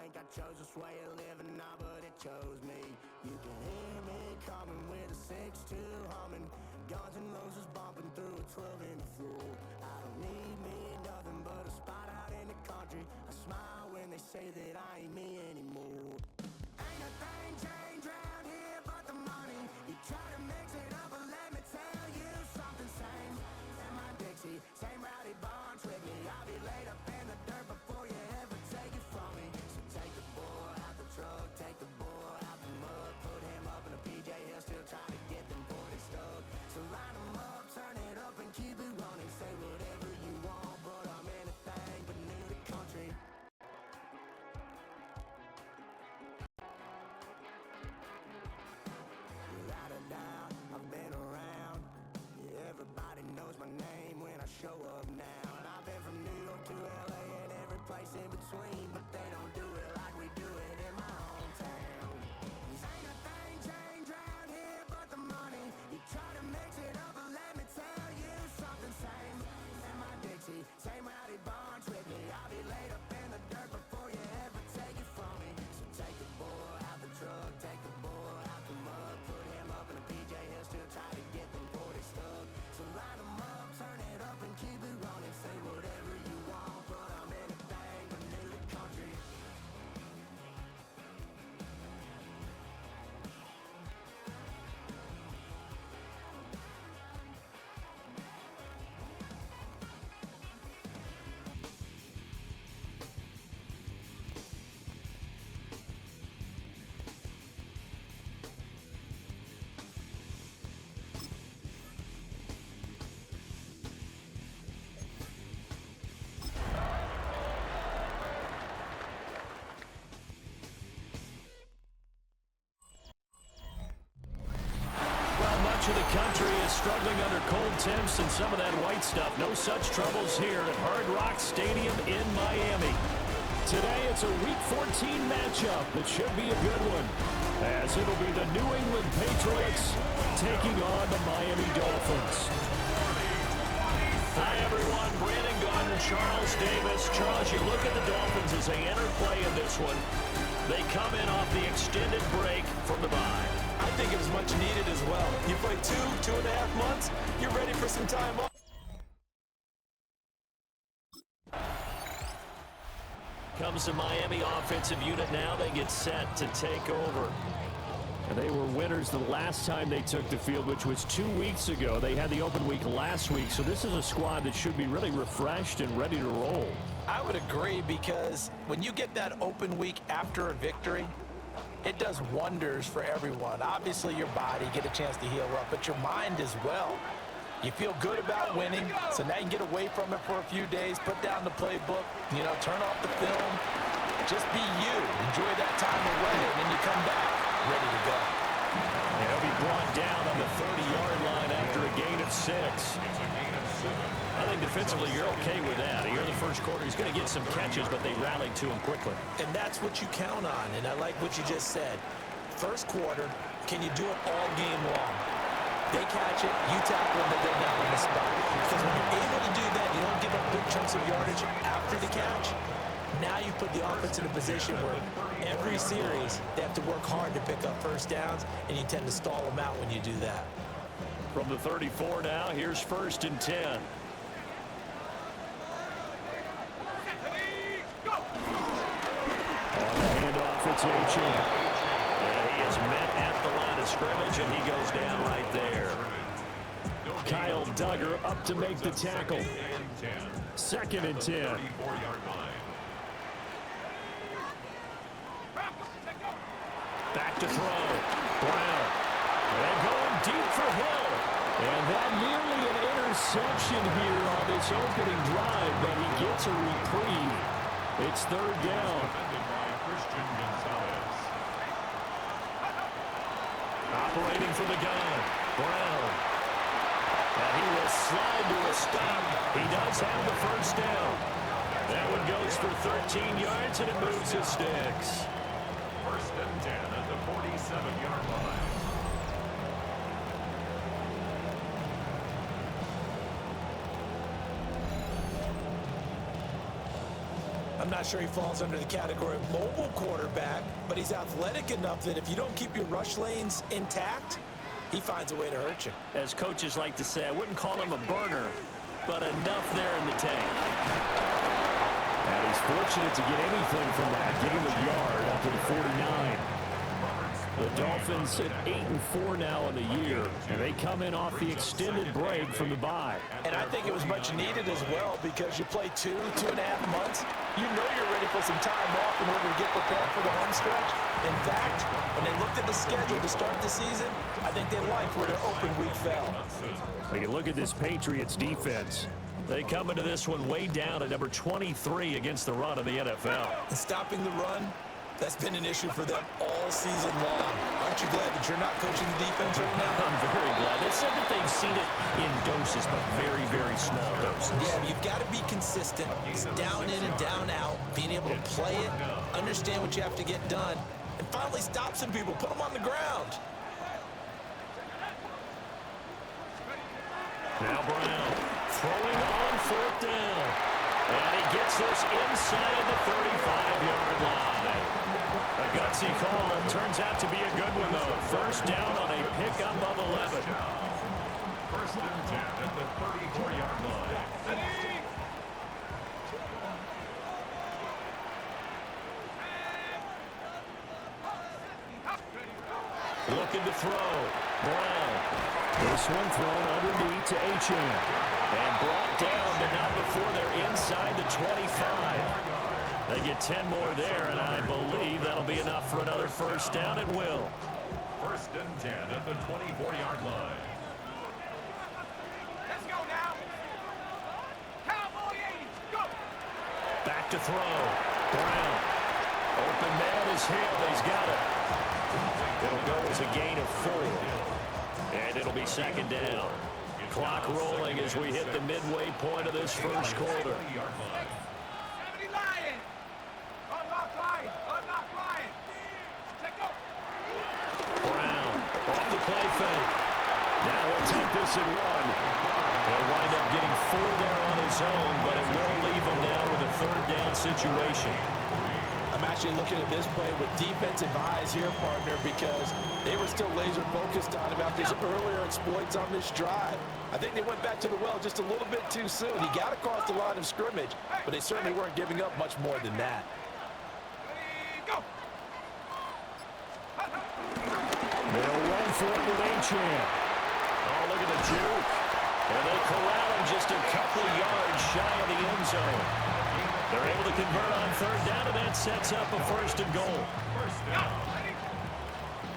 think I chose this way of living, nah, but it chose me. You can hear me coming with a 6-2 humming, Guns N' Roses bumping through a 12 in the floor. I don't need me nothing but a spot out in the country. I smile when they say that I ain't me anymore. Ain't a thing changed around here but the money. You try to mix it up, but let me tell you something. Same in my Dixie, same rowdy barn with me. I'll be laid up in the dirt before you ever take it from me. So take the boy out the truck, take the boy out the mud, put him up in a PJ, he'll still try to get them 40 stuck. So line him up, turn it up and keep it running. Say whatever you want, but I'm anything but new to country. Without a doubt, I've been around. Yeah, everybody knows my name when I show up now. And I've been from New York to LA and every place in between, but they don't do it like we do it in my hometown. Ain't a thing changed around here but the money. You try to mix it up, but let me tell you something. Same in my Dixie, same rowdy barns with me. I'll be laid up in the dirt before you ever take it from me. So take the boy out the truck, take the boy out the mud, put him up in a PJ, he'll still try to get them 40 stuck. So line him up, turn it up and keep it running. Say whatever you want, but I'm anything but new to country. Much of the country is struggling under cold temps and some of that white stuff. No such troubles here at Hard Rock Stadium in Miami. Today it's a Week 14 matchup that should be a good one, as it'll be the New England Patriots taking on the Miami Dolphins. Hi everyone, Brandon Gardner, Charles Davis. Charles, you look at the Dolphins as they enter play in this one. They come in off the extended break from the bye. I think it was much needed as well. You play 2.5 months, you're ready for some time off. Comes the Miami offensive unit now. They get set to take over. And they were winners the last time they took the field, which was 2 weeks ago. They had the open week last week, so this is a squad that should be really refreshed and ready to roll. I would agree, because when you get that open week after a victory, it does wonders for everyone. Obviously, your body, get a chance to heal up, but your mind as well. You feel good about winning, so now you can get away from it for a few days, put down the playbook, turn off the film, just be you. Enjoy that time away, and then you come back ready to go. And he'll be brought down on the 30-yard line after a gain of 6. I think defensively you're okay with that. Here in the first quarter, he's going to get some catches, but they rallied to him quickly. And that's what you count on, and I like what you just said. First quarter, can you do it all game long? They catch it, you tackle them, they're down on the spot. Because when you're able to do that, you don't give up big chunks of yardage after the catch. Now you put the offense in a position where every series they have to work hard to pick up first downs, and you tend to stall them out when you do that. From the 34 now, here's 1st and 10. It's H.A. He is met at the line of scrimmage, and he goes down right there. Kyle Duggar up to make the tackle. 2nd and 10. Back to throw. Brown. And going deep for Hill. And that nearly an interception here on this opening drive, but he gets a reprieve. It's 3rd down. Operating for the gun, Brown. And he will slide to a stop. He does have the 1st down. That one goes for 13 yards, and it moves his sticks. 1st and 10 at the 47-yard line. I'm not sure he falls under the category of mobile quarterback, but he's athletic enough that if you don't keep your rush lanes intact, he finds a way to hurt you. As coaches like to say, I wouldn't call him a burner, but enough there in the tank. And he's fortunate to get anything from that, getting a yard up to the 49. The Dolphins at 8-4 now in the year, and they come in off the extended break from the bye. And I think it was much needed as well because you play 2.5 months. You know you're ready for some time off in order to get prepared for the home stretch. In fact, when they looked at the schedule to start the season, I think they liked where their open week fell. Take a look at this Patriots defense. They come into this one way down at number 23 against the run of the NFL. And stopping the run, that's been an issue for them all season long. Aren't you glad that you're not coaching the defense right now? I'm very glad. They said that they've seen it in doses, but very, very small doses. Yeah, you've got to be consistent. It's down in and down out, being able to play it, understand what you have to get done, and finally stop some people, put them on the ground. Now Brown throwing on 4th down. And he gets this inside the 35-yard line. A gutsy call. Turns out to be a good one, though. First down on a pickup of 11. First and 10 at the 34-yard line. Looking to throw. Brown. This one thrown underneath to Achane. And brought down, but not before they're inside the 25. They get 10 more there, and I believe that'll be enough for another first down. It will. First and 10 at the 24-yard line. Let's go now. Cowboy 80, go. Back to throw. Brown. Open man is Hill. He's got it. It'll go as a gain of 4. And it'll be second down. Clock rolling as we hit the midway point of this first quarter. 70 Lion. Unlock Lion. Unlock Lion. Take go. Brown off the play fake. Now he'll take this and run. He'll wind up getting 4 there on his own, but it will leave him now with a 3rd down situation. I'm actually looking at this play with defensive eyes here, partner, because they were still laser focused on about these earlier exploits on this drive. I think they went back to the well just a little bit too soon. He got across the line of scrimmage, but they certainly weren't giving up much more than that. Go. They'll run for it with Achane. Oh, look at the juke. And they corral him just a couple yards shy of the end zone. They're able to convert on 3rd down, and that sets up a 1st and goal. First down.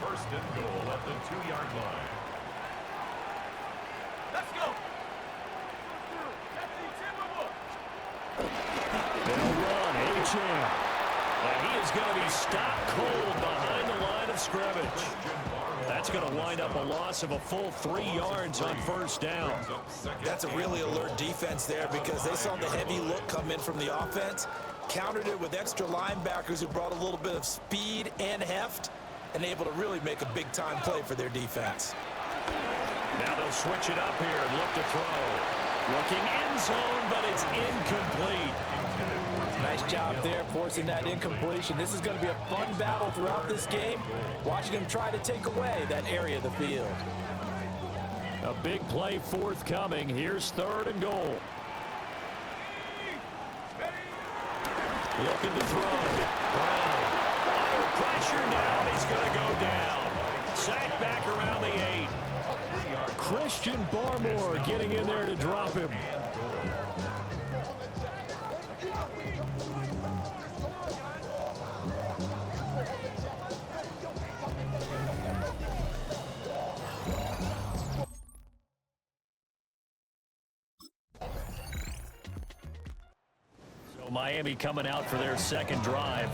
First and goal at the 2-yard line. Let's go. They'll run. Achane. And he is going to be stopped cold behind the line of scrimmage. That's going to wind up a loss of a full 3 yards on 1st down. That's a really alert defense there because they saw the heavy look come in from the offense, countered it with extra linebackers who brought a little bit of speed and heft, and able to really make a big-time play for their defense. Now they'll switch it up here and look to throw. Looking end zone, but it's incomplete. Nice job there forcing that incompletion. This is going to be a fun battle throughout this game, watching him try to take away that area of the field. A big play forthcoming. Here's 3rd and goal. Looking to throw. Brown. Under pressure now. He's going to go down. Sacked back around the 8. Christian Barmore getting in there to drop him. Miami coming out for their 2nd drive.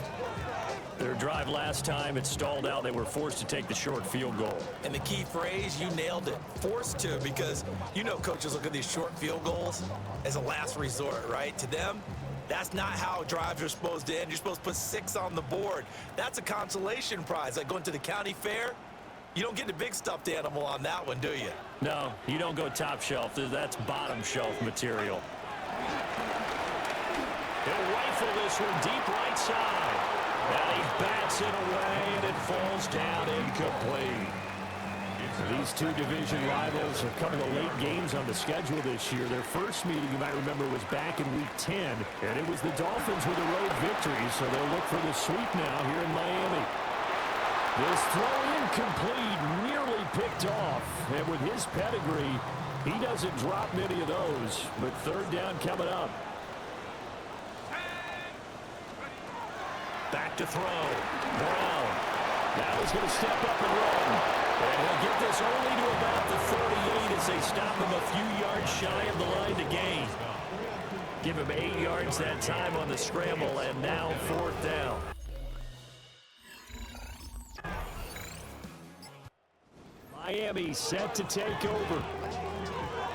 Their drive last time, it stalled out. They were forced to take the short field goal. And the key phrase, you nailed it. Forced to, because you know coaches look at these short field goals as a last resort, right? To them, that's not how drives are supposed to end. You're supposed to put 6 on the board. That's a consolation prize. Like going to the county fair, you don't get the big stuffed animal on that one, do you? No, you don't go top shelf. That's bottom shelf material. He'll rifle this one deep right side. And he bats it away, and it falls down incomplete. These two division rivals are coming to late games on the schedule this year. Their first meeting, you might remember, was back in Week 10, and it was the Dolphins with a road victory, so they'll look for the sweep now here in Miami. This throw incomplete, nearly picked off, and with his pedigree, he doesn't drop many of those, but third down coming up. Back to throw. Brown. Now he's going to step up and run. And he'll get this only to about the 38 as they stop him a few yards shy of the line to gain. Give him 8 yards that time on the scramble, and now fourth down. Miami set to take over.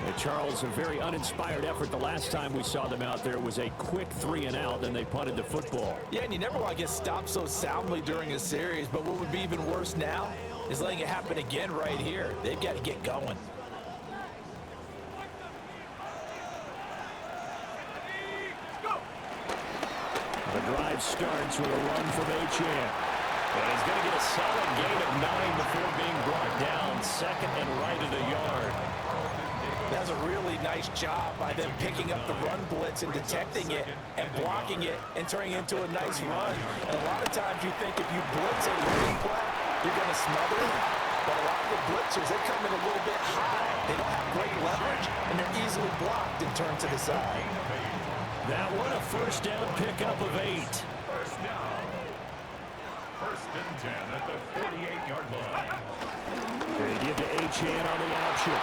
And Charles, a very uninspired effort. The last time we saw them out there was a quick 3-and-out, and they punted the football. Yeah, and you never want to get stopped so soundly during a series, but what would be even worse now is letting it happen again right here. They've got to get going. The drive starts with a run from Achane. And he's going to get a solid gain of 9 before being brought down. Second and right at a yard. That's a really nice job by them picking up the run blitz and detecting it and blocking it and turning it into a nice run. And a lot of times you think if you blitz a running play, you're going to smother it. But a lot of the blitzers, they come in a little bit high. They don't have great leverage, and they're easily blocked and turned to the side. That one a first down pickup of 8. First down. First and 10 at the 48-yard line. They give to Achane on the option.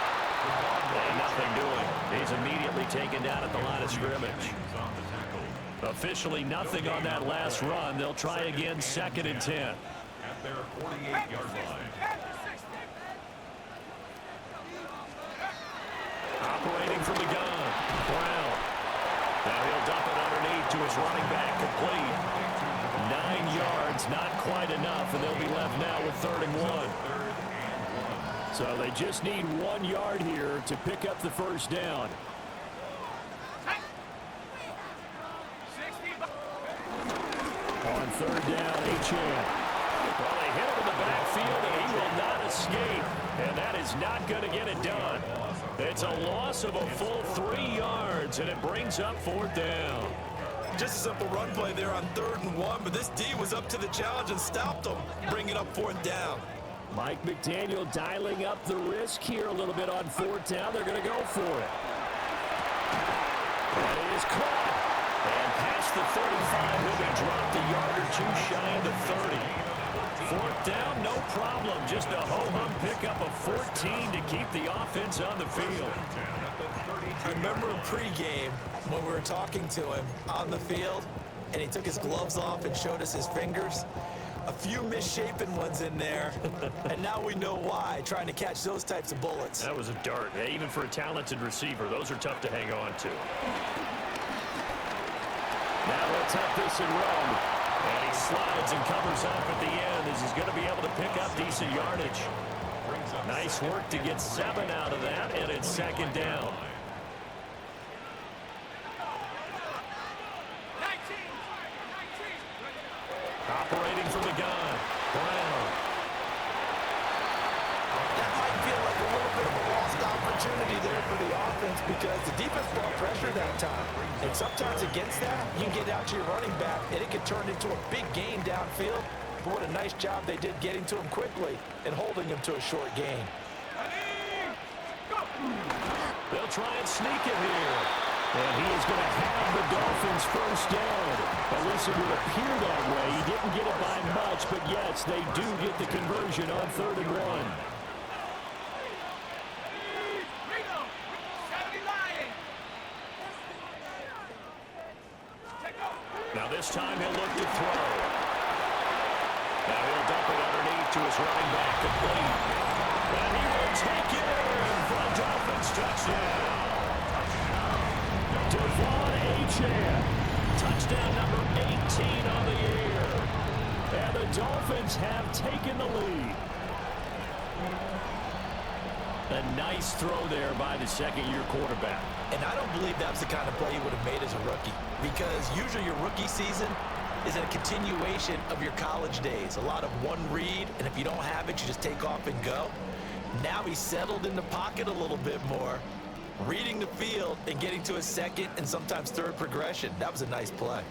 And nothing doing. He's immediately taken down at the line of scrimmage. Officially nothing on that last run. They'll try again, second and 10. At their 48-yard line. Operating from the gun. Brown. Now he'll dump it underneath to his running back, complete. 9 yards, not quite enough, and they'll be left now with 3rd and 1. So they just need 1 yard here to pick up the first down. On 3rd down, Achane. Well, they hit him in the backfield, and he will not escape. And that is not going to get it done. It's a loss of a full 3 yards, and it brings up 4th down. Just a simple run play there on 3rd and 1, but this D was up to the challenge and stopped them, bringing up 4th down. Mike McDaniel dialing up the risk here a little bit on 4th down. They're going to go for it. And it is caught. And past the 35, he'll be dropped a yard or two shy of the 30. 4th down, no problem. Just a ho-hum pickup of 14 to keep the offense on the field. I remember pregame when we were talking to him on the field, and he took his gloves off and showed us his fingers. A few misshapen ones in there, and now we know why, trying to catch those types of bullets. That was a dart. Even for a talented receiver, those are tough to hang on to. Now let's have this and run. And he slides and covers up at the end as he's going to be able to pick up decent yardage. Nice work to get 7 out of that, and it's 2nd down. Operating from the gun. Brown. That might feel like a little bit of a lost opportunity there for the offense because the defense brought pressure that time. And sometimes against that, you can get out to your running back, and it can turn into a big gain downfield. But what a nice job they did getting to him quickly and holding him to a short gain. They'll try and sneak it here. And he is going to have the Dolphins first down. At least it would appear that way. He didn't get it by much, but yes, they do get the conversion on 3rd and 1. Now this time he'll look to throw. Now he'll dump it underneath to his running back, complete. And he will take it in for a Dolphins touchdown. Devon Achane, touchdown number 18 on the year. And the Dolphins have taken the lead. A nice throw there by the second-year quarterback. And I don't believe that's the kind of play he would have made as a rookie, because usually your rookie season is a continuation of your college days. A lot of one read, and if you don't have it, you just take off and go. Now he's settled in the pocket a little bit more, reading the field and getting to a second and sometimes third progression. That was a nice play.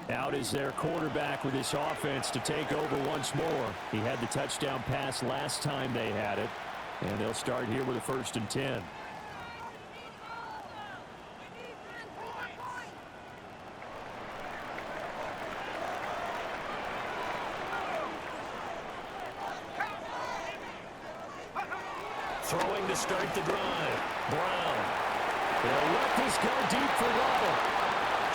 Out is their quarterback with this offense to take over once more. He had the touchdown pass last time they had it, and they'll start here with a 1st and 10. Throwing to start the drive. Brown. They'll let this go deep for Waddle.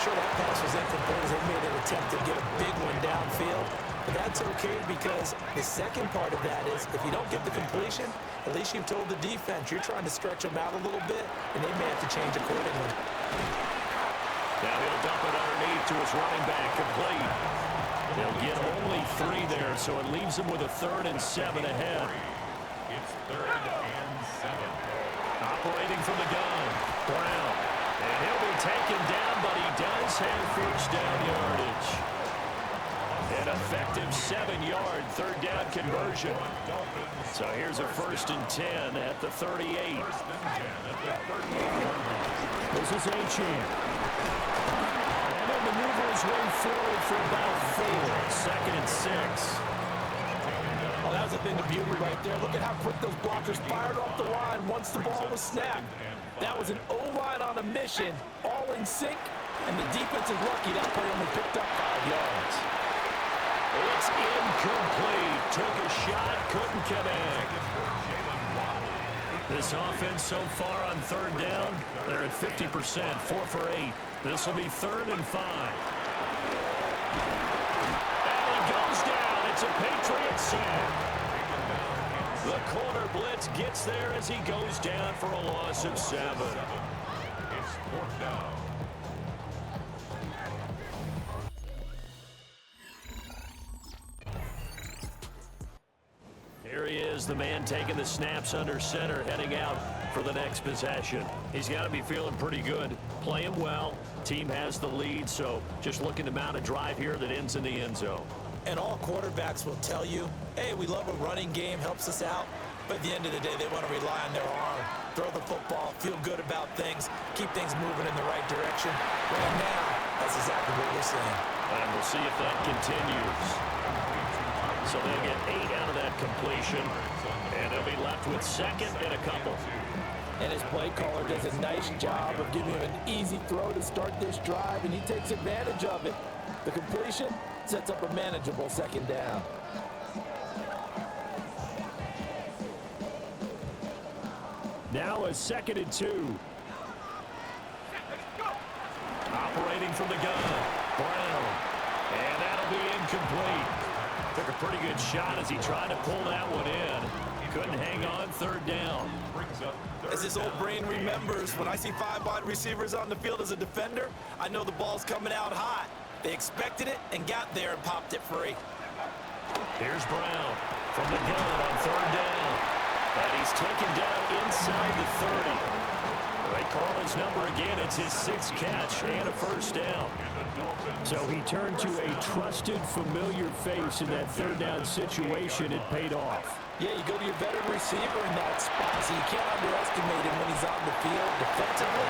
Sure, that pass was incomplete as they made an attempt to get a big one downfield. But that's okay, because the second part of that is if you don't get the completion, at least you've told the defense you're trying to stretch them out a little bit, and they may have to change accordingly. Now he'll dump it underneath to his running back, complete. They'll get only 3 there, so it leaves them with a 3rd and 7 ahead. It's 3rd and 7. Operating from the gun, Brown. And he'll be taken down, but he does have 1st down yardage. An effective 7-yard 3rd down conversion. So here's a 1st and 10 at the 38. This is Achane. And he'll maneuver his way forward for about 4. 2nd and 6. Oh, that was a thing of beauty right there. Look at how quick those blockers fired off the line once the ball was snapped. That was an O-line on a mission, all in sync, and the defense is lucky that play only picked up 5 yards. It's incomplete. Took a shot, couldn't connect. This offense so far on 3rd down, they're at 50%, 4 for 8. This will be 3rd and 5. And he goes down. It's a Patriot sack. The corner blitz gets there as he goes down for a loss of 7. It's 4th down. Here he is, the man taking the snaps under center, heading out for the next possession. He's got to be feeling pretty good, playing well. Team has the lead, so just looking to mount a drive here that ends in the end zone. And all quarterbacks will tell you, hey, we love a running game, helps us out. But at the end of the day, they want to rely on their arm, throw the football, feel good about things, keep things moving in the right direction. Right now, that's exactly what we're seeing. And we'll see if that continues. So they'll get 8 out of that completion, and they'll be left with 2nd and a couple. And his play caller does a nice job of giving him an easy throw to start this drive, and he takes advantage of it. The completion sets up a manageable 2nd down. Now a 2nd and 2. Operating from the gun, Brown. And that'll be incomplete. Took a pretty good shot as he tried to pull that one in. Couldn't hang on 3rd down. As his old brain remembers, when I see 5 wide receivers on the field as a defender, I know the ball's coming out hot. They expected it and got there and popped it free. Here's Brown from the gun on 3rd down. And he's taken down inside the 30. They call his number again. It's his 6th catch and a 1st down. So he turned to a trusted, familiar face in that 3rd down situation. It paid off. Yeah, you go to your veteran receiver in that spot, so you can't underestimate him when he's on the field defensively.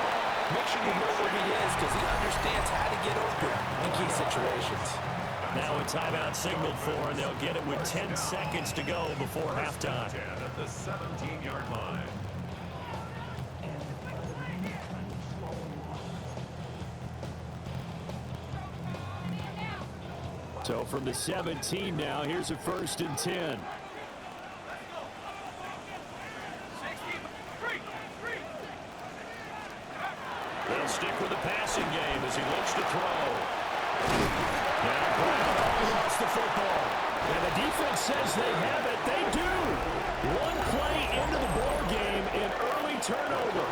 Make sure you know where he is, because he understands how to get open in key situations. Now a timeout signaled for, and they'll get it with 10 seconds to go before halftime. 10 at the 17-yard line. So from the 17 now, here's a 1st and 10. They'll stick with the passing game as he looks to throw. Now Brown lost the football. And the defense says they have it. They do. One play into the ball game, an early turnover.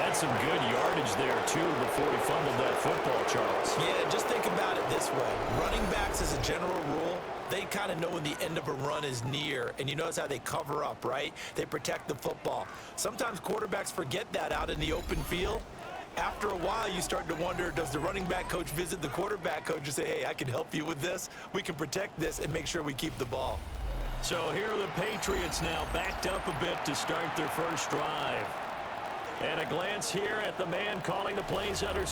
And had some good yardage there, too, before he fumbled that football, Charles. Yeah, just think about it this way. Running backs, as a general rule, they kind of know when the end of a run is near, and you notice how they cover up, right? They protect the football. Sometimes quarterbacks forget that out in the open field. After a while, you start to wonder, does the running back coach visit the quarterback coach and say, hey, I can help you with this? We can protect this and make sure we keep the ball. So here are the Patriots now backed up a bit to start their first drive. And a glance here at the man calling the plays under.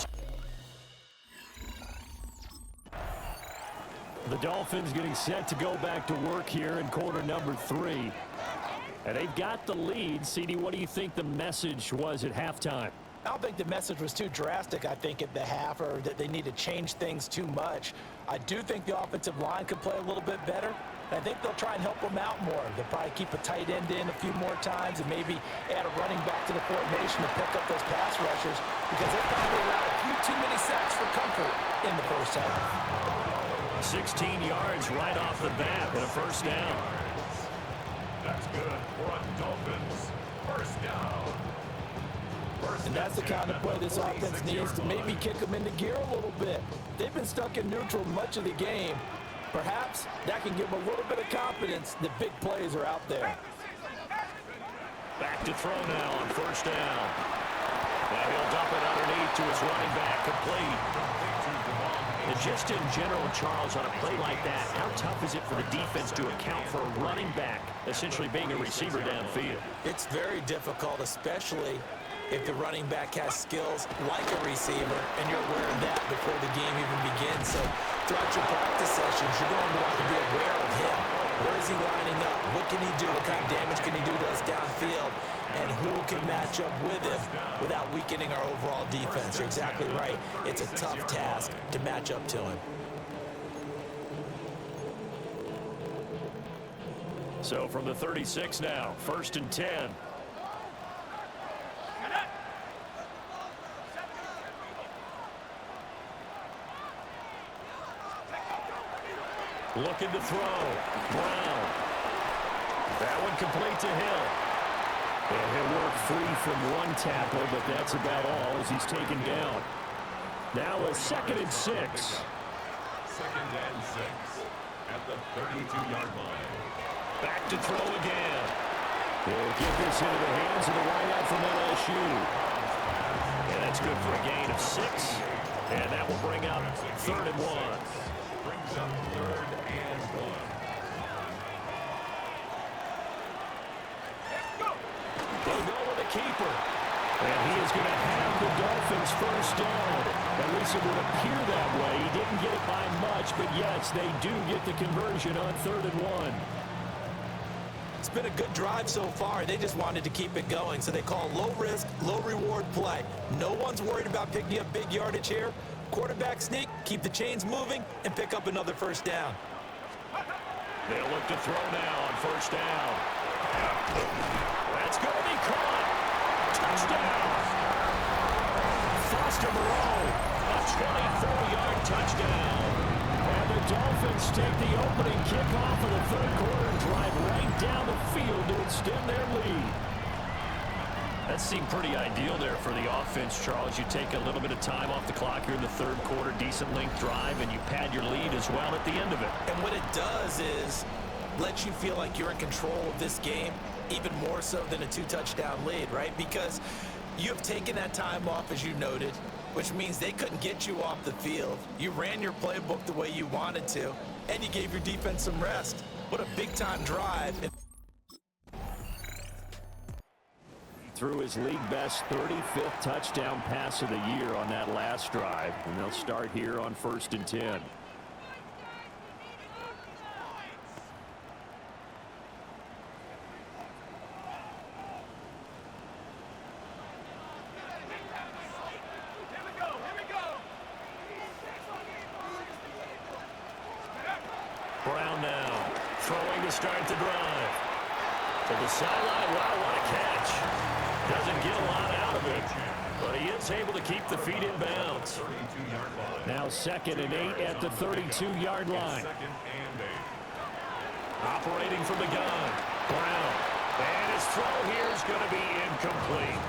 The Dolphins getting set to go back to work here in quarter number 3. And they've got the lead. CD, what do you think the message was at halftime? I don't think the message was too drastic, I think, at the half, or that they need to change things too much. I do think the offensive line could play a little bit better. I think they'll try and help them out more. They'll probably keep a tight end in a few more times and maybe add a running back to the formation to pick up those pass rushers, because they probably allowed a few too many sacks for comfort in the first half. 16 yards right off the bat and a first down. That's good for a Dolphins first down. And that's the kind of play this offense needs to maybe kick them into gear a little bit. They've been stuck in neutral much of the game. Perhaps that can give them a little bit of confidence that big plays are out there. Back to throw now on first down. Now he'll dump it underneath to his running back, complete. And just in general, Charles, on a play like that, how tough is it for the defense to account for a running back essentially being a receiver downfield? It's very difficult, especially if the running back has skills like a receiver, and you're aware of that before the game even begins. So throughout your practice sessions, you're going to want to be aware of him. Where is he lining up? What can he do? What kind of damage can he do to us downfield? And who can match up with him without weakening our overall defense? You're exactly right. It's a tough task to match up to him. So from the 36 now, 1st and 10. Looking to throw. Brown. That one complete to Hill. And he'll work free from one tackle, but that's about all as he's taken down. Now a 2nd and 6. 2nd and 6 at the 32-yard line. Back to throw again. He'll get this into the hands of the wideout from LSU. And that's good for a gain of 6. And that will bring up 3rd and 1. Brings up 3rd and 1. They'll go with a keeper. And he is going to have the Dolphins first down. At least it would appear that way. He didn't get it by much, but yes, they do get the conversion on 3rd and 1. It's been a good drive so far. They just wanted to keep it going, so they call low-risk, low-reward play. No one's worried about picking up big yardage here. Quarterback sneak, keep the chains moving, and pick up another first down. They'll look to throw now on first down. That's going to be caught. Touchdown. Foster Moreau, a 24-yard touchdown. And the Dolphins take the opening kickoff of the 3rd quarter and drive right down the field to extend their lead. That seemed pretty ideal there for the offense, Charles. You take a little bit of time off the clock here in the 3rd quarter, decent length drive, and you pad your lead as well at the end of it. And what it does is let you feel like you're in control of this game, even more so than a 2-touchdown lead, right? Because you have taken that time off, as you noted, which means they couldn't get you off the field. You ran your playbook the way you wanted to, and you gave your defense some rest. What a big-time drive. Threw his league-best 35th touchdown pass of the year on that last drive, and they'll start here on 1st and 10. Brown now, throwing to start the drive. To the sideline, wow, what a catch. Doesn't get a lot out of it, but he is able to keep the feet in bounds. Now 2nd and 8 at the 32-yard line. Operating from the gun, Brown. And his throw here is going to be incomplete.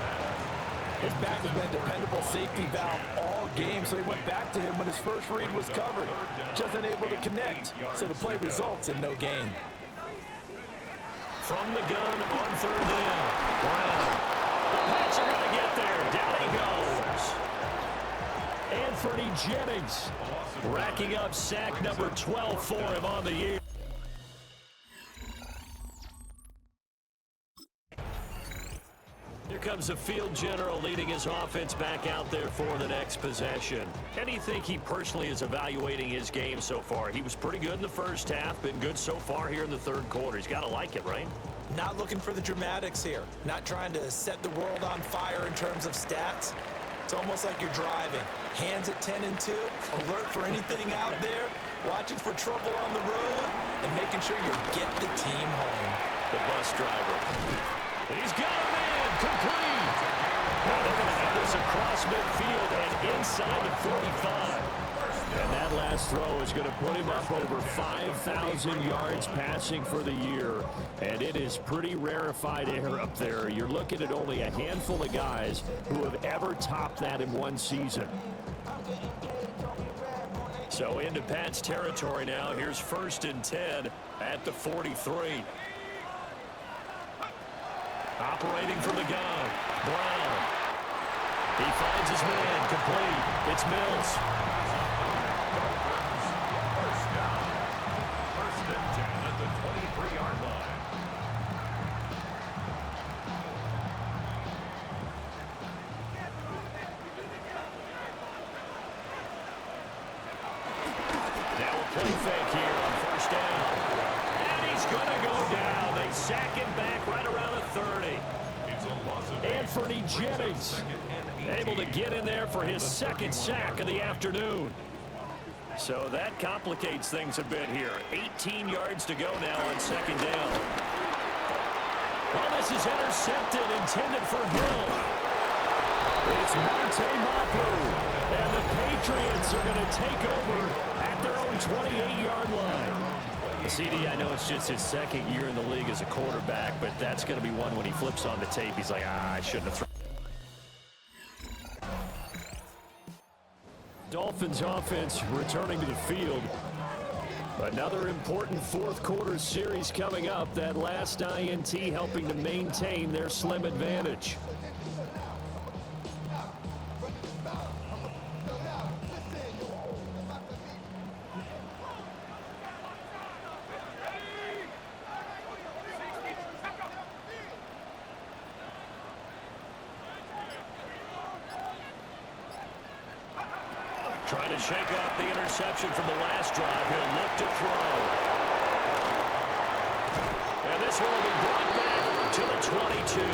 His back has been a dependable safety valve all game, so he went back to him when his first read was covered. Just unable to connect, so the play results in no gain. From the gun on third down. Brown. The Pats are going to get there. Down he goes. Anthony Jennings racking up sack number 12 for him on the year. Here comes the field general leading his offense back out there for the next possession. How do you think he personally is evaluating his game so far? He was pretty good in the first half, been good so far here in the third quarter. He's got to like it, right? Not looking for the dramatics here. Not trying to set the world on fire in terms of stats. It's almost like you're driving. Hands at 10 and 2, alert for anything out there, watching for trouble on the road, and making sure you get the team home. The bus driver. He's got a man, complete. Now they're going to have this across midfield and inside the 45. And that last throw is going to put him up over 5,000 yards passing for the year. And it is pretty rarefied air up there. You're looking at only a handful of guys who have ever topped that in one season. So into Pat's territory now. Here's 1st and 10 at the 43. Operating from the gun, Brown. He finds his man, complete. It's Mills. First down. 1st and 10 at the 23-yard line. Now a play fake here on 1st down. And he's going to go down. They sack him back right around the 30. It's a loss of Anthony Jennings able to get in there for his 2nd sack of the afternoon. So that complicates things a bit here. 18 yards to go now on 2nd down. Well, this is intercepted, intended for Hill. It's Monte Mapu. And the Patriots are going to take over at their own 28-yard line. CD, I know it's just his 2nd year in the league as a quarterback, but that's going to be one when he flips on the tape. He's like, I shouldn't have thrown. Dolphins offense returning to the field. Another important 4th quarter series coming up. That last INT helping to maintain their slim advantage. Trying to shake off the interception from the last drive. He'll look to throw. And this one will be brought back to the 22.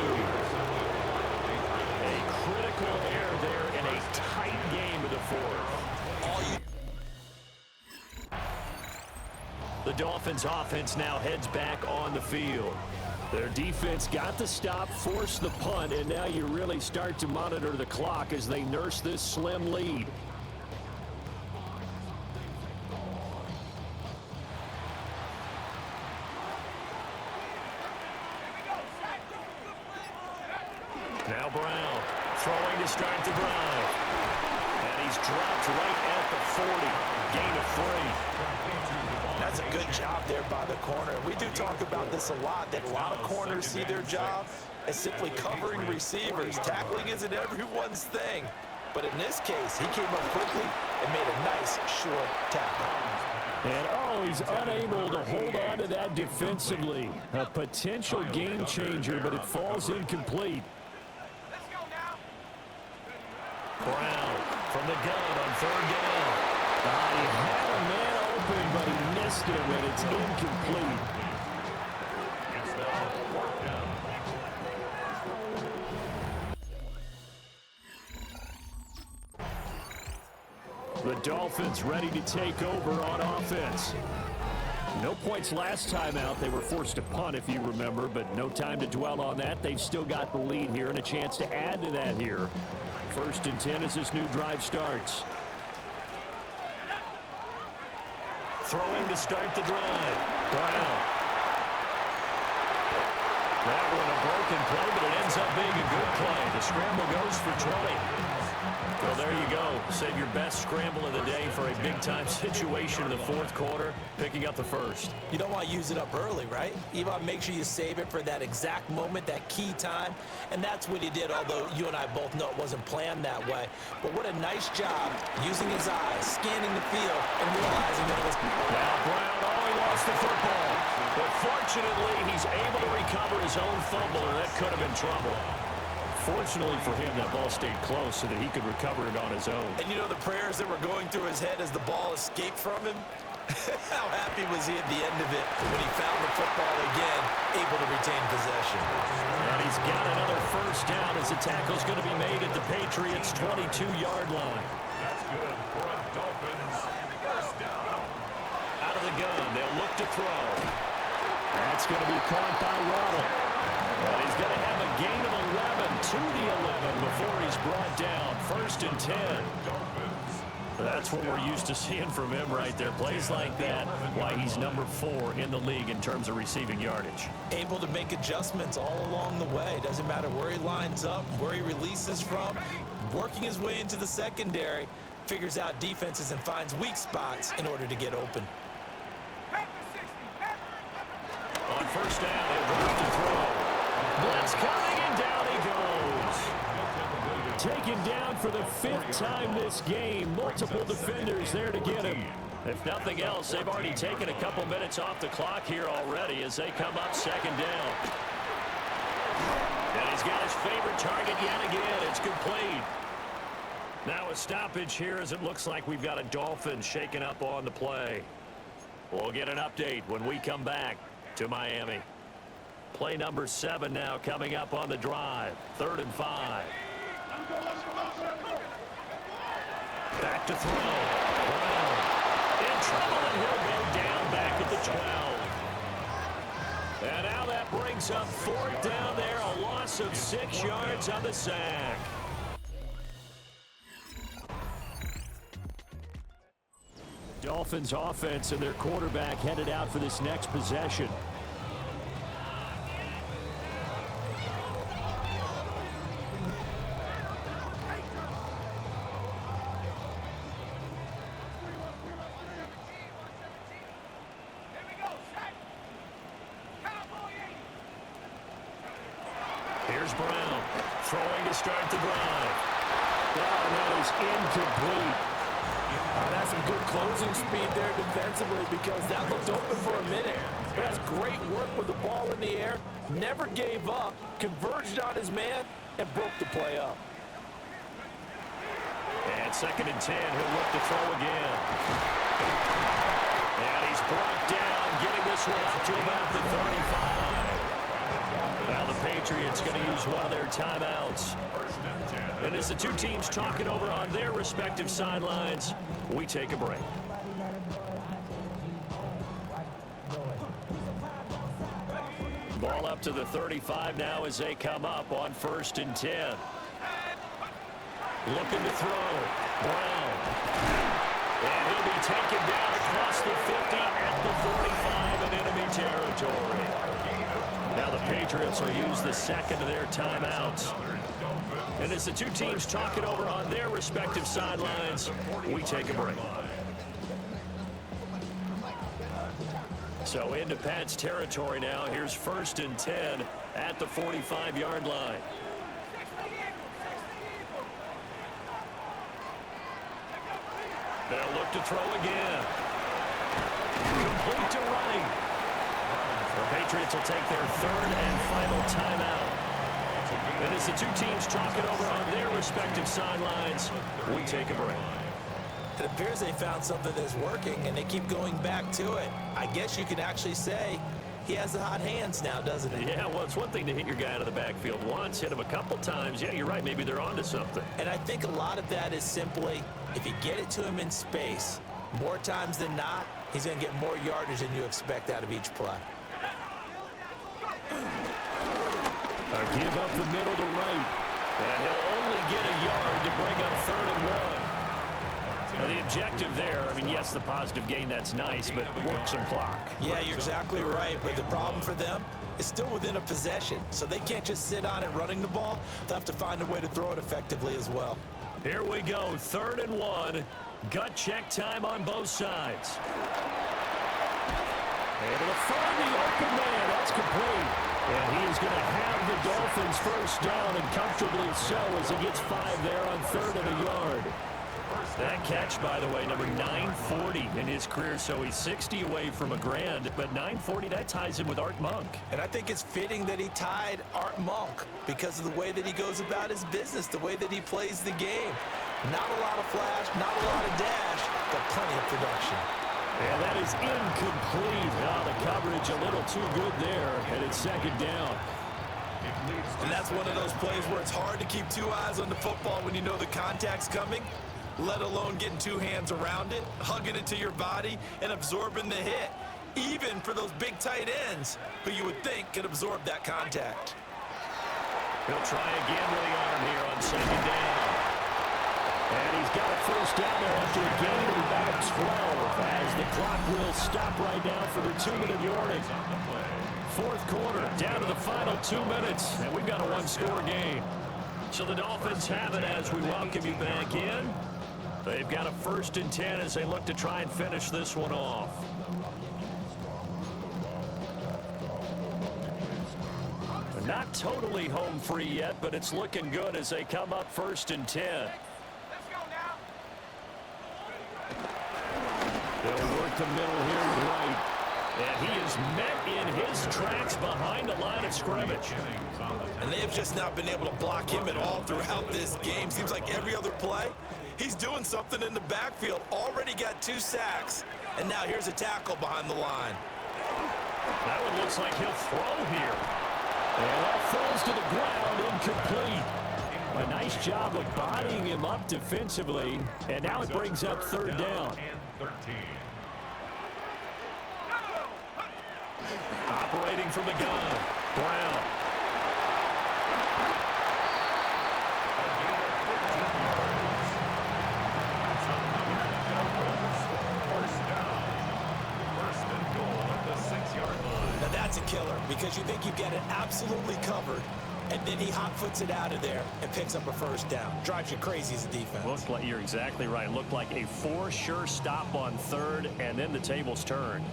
A critical error there in a tight game of the 4th. The Dolphins offense now heads back on the field. Their defense got the stop, forced the punt, and now you really start to monitor the clock as they nurse this slim lead. Now Brown throwing to start the drive. And he's dropped right at the 40. Gain of 3. That's a good job there by the corner. We do talk about this a lot, that a lot of corners see their job as simply covering receivers. Tackling isn't everyone's thing. But in this case, he came up quickly and made a nice, short tackle. And, he's unable to hold on to that defensively. A potential game changer, but it falls incomplete. Brown from the gun on 3rd down. He had a man open, but he missed him, and it's incomplete. It's now 4th down. The Dolphins ready to take over on offense. No points last time out. They were forced to punt, if you remember, but no time to dwell on that. They've still got the lead here and a chance to add to that here. 1st and 10 as this new drive starts. Throwing to start the drive. Brown. That one a broken play, but it ends up being a good play. The scramble goes for 20. Well, there you go. Save your best scramble of the day for a big-time situation in the fourth quarter, picking up the first. You don't want to use it up early, right? You want to make sure you save it for that exact moment, that key time. And that's what he did, although you and I both know it wasn't planned that way. But what a nice job using his eyes, scanning the field, and realizing that it was... Now Brown, he lost the football. But fortunately, he's able to recover his own fumble, and that could have been trouble. Fortunately for him, that ball stayed close so that he could recover it on his own. And you know the prayers that were going through his head as the ball escaped from him? How happy was he at the end of it when he found the football again, able to retain possession? And he's got another first down as the tackle's going to be made at the Patriots' 22-yard line. That's good for a Dolphins first down. Out of the gun, they'll look to throw. That's going to be caught by Waddle. But he's going to have a gain of 11 to the 11 before he's brought down. First and 10. That's what we're used to seeing from him right there. Plays like that, why he's number 4 in the league in terms of receiving yardage. Able to make adjustments all along the way. Doesn't matter where he lines up, where he releases from. Working his way into the secondary. Figures out defenses and finds weak spots in order to get open. On first down, he'll go to throw. Blitz coming, and down he goes. Taken down for the 5th time this game. Multiple defenders there to get him. If nothing else, they've already taken a couple minutes off the clock here already as they come up second down. And he's got his favorite target yet again. It's complete. Now a stoppage here as it looks like we've got a Dolphin shaking up on the play. We'll get an update when we come back to Miami. Play number 7 now coming up on the drive. 3rd and 5. Back to throw. Brown in trouble, and he'll go down back at the 12. And now that brings up 4th down there. A loss of 6 yards on the sack. Dolphins offense and their quarterback headed out for this next possession. Here's Brown throwing to start the drive. Oh, that is incomplete. That's some good closing speed there defensively because that looked open for a minute. But that's great work with the ball in the air. Never gave up, converged on his man, and broke the play up. And 2nd and 10, he'll look to throw again. And he's brought down, getting this one out to about the 35. Now the Patriots going to use one of their timeouts. And as the two teams talk it over on their respective sidelines, we take a break. Ball up to the 35 now as they come up on 1st and 10. Looking to throw. Brown. And he'll be taken down across the 50 at the 45 in enemy territory. Now the Patriots will use the 2nd of their timeouts. And as the two teams talk it over on their respective sidelines, we take a break. So into Pat's territory now. Here's 1st and 10 at the 45-yard line. They'll look to throw again. Complete to right. The Patriots will take their 3rd and final timeout. And as the two teams talk it over on their respective sidelines, we take a break. It appears they found something that's working, and they keep going back to it. I guess you could actually say he has the hot hands now, doesn't he? Yeah, well, it's one thing to hit your guy out of the backfield once, hit him a couple times. Yeah, you're right. Maybe they're onto something. And I think a lot of that is simply if you get it to him in space, more times than not, he's going to get more yardage than you expect out of each play. Give up the middle to right. And he'll only get a yard to bring up 3rd and 1. Now the objective there, I mean, yes, the positive gain, that's nice, but work some clock. Yeah, you're exactly right. But the problem for them, is still within a possession, so they can't just sit on it running the ball. They'll have to find a way to throw it effectively as well. Here we go, 3rd and 1. Gut check time on both sides. Able to find the open man. That's complete. And he is going to have the Dolphins first down, and comfortably so, as he gets 5 there on 3rd and a yard. That catch, by the way, number 940 in his career, so he's 60 away from a grand, but 940, that ties him with Art Monk. And I think it's fitting that he tied Art Monk because of the way that he goes about his business, the way that he plays the game. Not a lot of flash, not a lot of dash, but plenty of production. And that is incomplete. Oh, the coverage a little too good there, and it's 2nd down. And that's one of those plays where it's hard to keep 2 eyes on the football when you know the contact's coming, let alone getting 2 hands around it, hugging it to your body, and absorbing the hit, even for those big tight ends who you would think could absorb that contact. He'll try again with the arm here on 2nd down. And he's got a first down there after a gain of about 12, as the clock will stop right now for the 2-minute warning. 4th quarter, down to the final 2 minutes, and we've got a 1-score game. So the Dolphins have it as we welcome you back in. They've got a 1st and 10 as they look to try and finish this one off. Not totally home free yet, but it's looking good as they come up 1st and 10. Let's go now. They'll work the middle here right. And he is met in his tracks behind the line of scrimmage. And they have just not been able to block him at all throughout this game. Seems like every other play, he's doing something in the backfield. Already got 2 sacks. And now here's a tackle behind the line. That one looks like he'll throw here. And that falls to the ground, incomplete. A nice job of bodying him up defensively. And now it brings up 3rd down. Operating from the gun, Brown. Now that's a killer because you think you get it absolutely covered, and then he hot-foots it out of there and picks up a first down. Drives you crazy as a defense. Looked like, you're exactly right. Looked like a for sure stop on 3rd, and then the tables turned.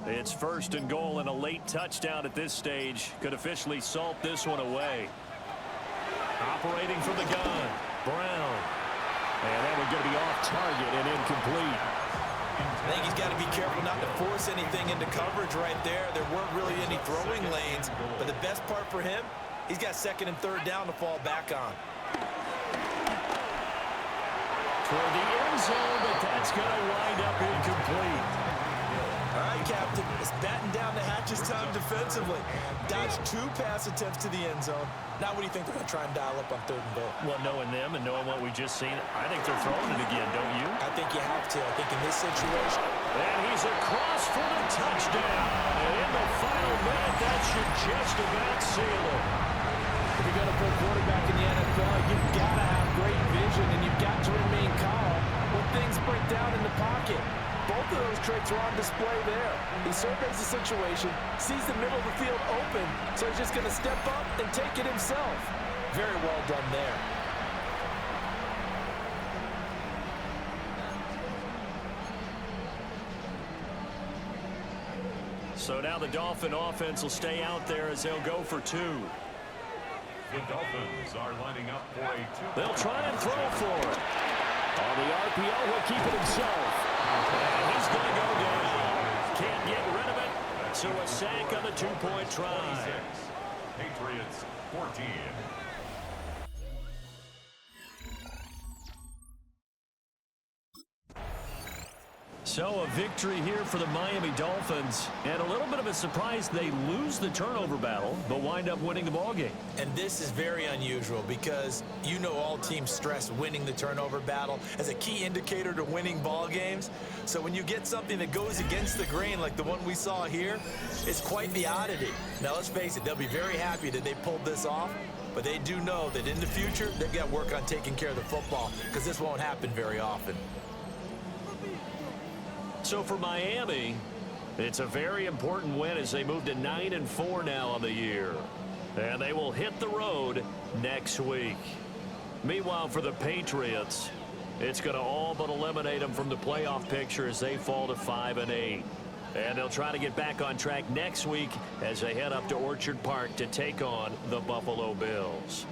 It's 1st and goal, and a late touchdown at this stage could officially salt this one away. Operating from the gun, Brown. And that one going to be off target and incomplete. I think he's got to be careful not to force anything into coverage right there. There weren't really any throwing lanes, but the best part for him, he's got 2nd and 3rd down to fall back on. Toward the end zone, but that's going to wind up incomplete. All right, Captain, it's batten down the hatches time defensively. Dodged 2 pass attempts to the end zone. Now what do you think they're going to try and dial up on 3rd and goal? Well, knowing them and knowing what we just seen, I think they're throwing it again, don't you? I think you have to. I think in this situation. And he's across for the touchdown. And in the final minute, that should just about seal it. If you're going to put a quarterback in the NFL, you've got to have great vision, and you've got to remain calm when things break down in the pocket. Both of those traits are on display there. He surveys the situation, sees the middle of the field open, so he's just going to step up and take it himself. Very well done there. So now the Dolphin offense will stay out there as they'll go for 2. The Dolphins are lining up for a 2. They'll try and throw for it. On the RPO, he'll keep it himself. And he's going to go down. Can't get rid of it. So a sack on the 2-point try. Patriots 14. So a victory here for the Miami Dolphins. And a little bit of a surprise, they lose the turnover battle, but wind up winning the ballgame. And this is very unusual because you know all teams stress winning the turnover battle as a key indicator to winning ball games. So when you get something that goes against the grain like the one we saw here, it's quite the oddity. Now let's face it, they'll be very happy that they pulled this off. But they do know that in the future, they've got to work on taking care of the football because this won't happen very often. So for Miami, it's a very important win as they move to 9-4 now on the year. And they will hit the road next week. Meanwhile, for the Patriots, it's going to all but eliminate them from the playoff picture as they fall to 5-8. And they'll try to get back on track next week as they head up to Orchard Park to take on the Buffalo Bills.